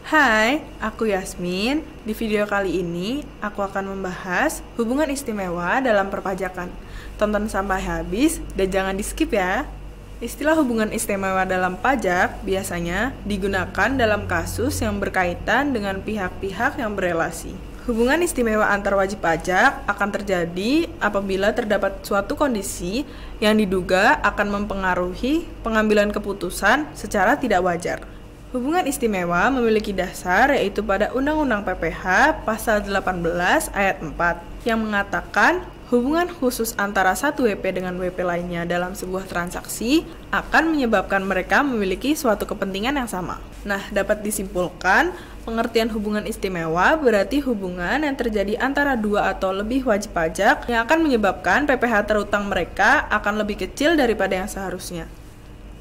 Hai, aku Yasmin. Di video kali ini, aku akan membahas hubungan istimewa dalam perpajakan. Tonton sampai habis dan jangan di-skip ya. Istilah hubungan istimewa dalam pajak biasanya digunakan dalam kasus yang berkaitan dengan pihak-pihak yang berelasi. Hubungan istimewa antar wajib pajak akan terjadi apabila terdapat suatu kondisi yang diduga akan mempengaruhi pengambilan keputusan secara tidak wajar. Hubungan istimewa memiliki dasar yaitu pada Undang-Undang PPH Pasal 18 Ayat 4 yang mengatakan hubungan khusus antara satu WP dengan WP lainnya dalam sebuah transaksi akan menyebabkan mereka memiliki suatu kepentingan yang sama. Nah, dapat disimpulkan, pengertian hubungan istimewa berarti hubungan yang terjadi antara dua atau lebih wajib pajak yang akan menyebabkan PPh terutang mereka akan lebih kecil daripada yang seharusnya.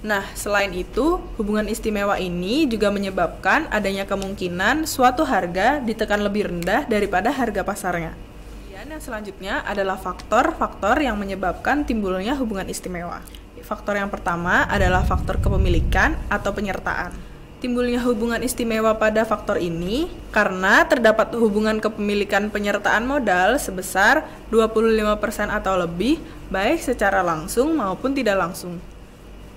Nah, selain itu, hubungan istimewa ini juga menyebabkan adanya kemungkinan suatu harga ditekan lebih rendah daripada harga pasarnya. Kemudian yang selanjutnya adalah faktor-faktor yang menyebabkan timbulnya hubungan istimewa. Faktor yang pertama adalah faktor kepemilikan atau penyertaan. Timbulnya hubungan istimewa pada faktor ini karena terdapat hubungan kepemilikan penyertaan modal sebesar 25% atau lebih, baik secara langsung maupun tidak langsung.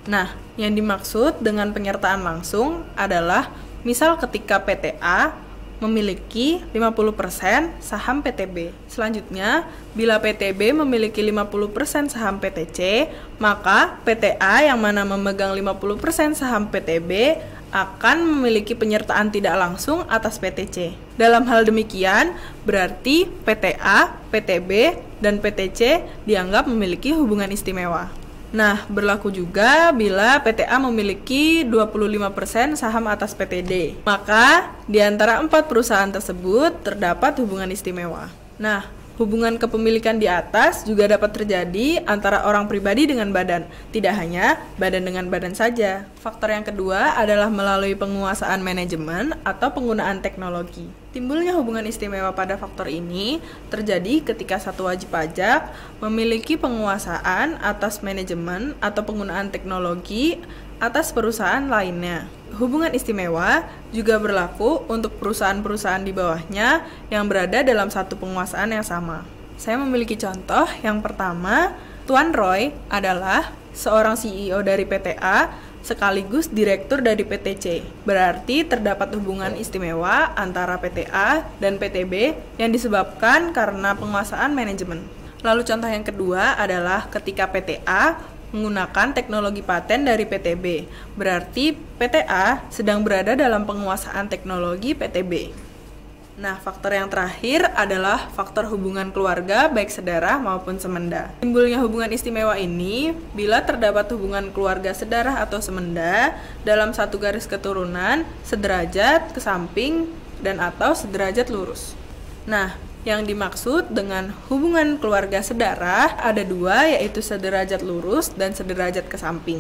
Nah, yang dimaksud dengan penyertaan langsung adalah misal ketika PTA memiliki 50% saham PTB. Selanjutnya, bila PTB memiliki 50% saham PTC, maka PTA yang mana memegang 50% saham PTB akan memiliki penyertaan tidak langsung atas PTC. Dalam hal demikian, berarti PTA, PTB, dan PTC dianggap memiliki hubungan istimewa. Nah, berlaku juga bila PTA memiliki 25% saham atas PTD. Maka, di antara 4 perusahaan tersebut terdapat hubungan istimewa. Nah, hubungan kepemilikan di atas juga dapat terjadi antara orang pribadi dengan badan, tidak hanya badan dengan badan saja. Faktor yang kedua adalah melalui penguasaan manajemen atau penggunaan teknologi. Timbulnya hubungan istimewa pada faktor ini terjadi ketika satu wajib pajak memiliki penguasaan atas manajemen atau penggunaan teknologi atas perusahaan lainnya. Hubungan istimewa juga berlaku untuk perusahaan-perusahaan di bawahnya yang berada dalam satu penguasaan yang sama. Saya memiliki contoh. Yang pertama, Tuan Roy adalah seorang CEO dari PTA sekaligus direktur dari PTC. Berarti terdapat hubungan istimewa antara PTA dan PTB yang disebabkan karena penguasaan manajemen. Lalu contoh yang kedua adalah ketika PTA menggunakan teknologi paten dari PTB. Berarti PTA sedang berada dalam penguasaan teknologi PTB. Nah, faktor yang terakhir adalah faktor hubungan keluarga baik sedarah maupun semenda. Timbulnya hubungan istimewa ini bila terdapat hubungan keluarga sedarah atau semenda dalam satu garis keturunan, sederajat, kesamping, dan atau sederajat lurus. Nah, yang dimaksud dengan hubungan keluarga sedarah ada dua, yaitu sederajat lurus dan sederajat kesamping.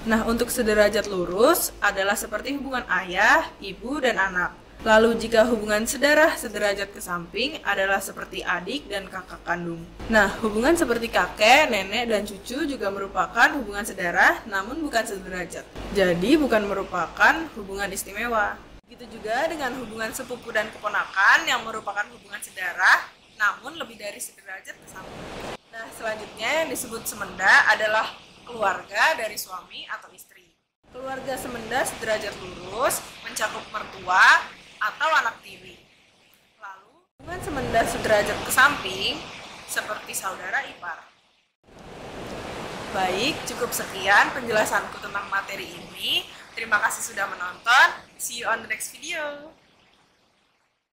Nah, untuk sederajat lurus adalah seperti hubungan ayah, ibu, dan anak. Lalu jika hubungan sedarah sederajat kesamping adalah seperti adik dan kakak kandung. Nah, hubungan seperti kakek, nenek, dan cucu juga merupakan hubungan sedarah namun bukan sederajat. Jadi bukan merupakan hubungan istimewa. Begitu juga dengan hubungan sepupu dan keponakan yang merupakan hubungan sedarah namun lebih dari sederajat kesamping. Nah, selanjutnya yang disebut semenda adalah keluarga dari suami atau istri. Keluarga semenda sederajat lurus mencakup mertua atau anak tiri. Lalu, hubungan semenda sederajat kesamping seperti saudara ipar. Baik, cukup sekian penjelasanku tentang materi ini. Terima kasih sudah menonton. See you on the next video.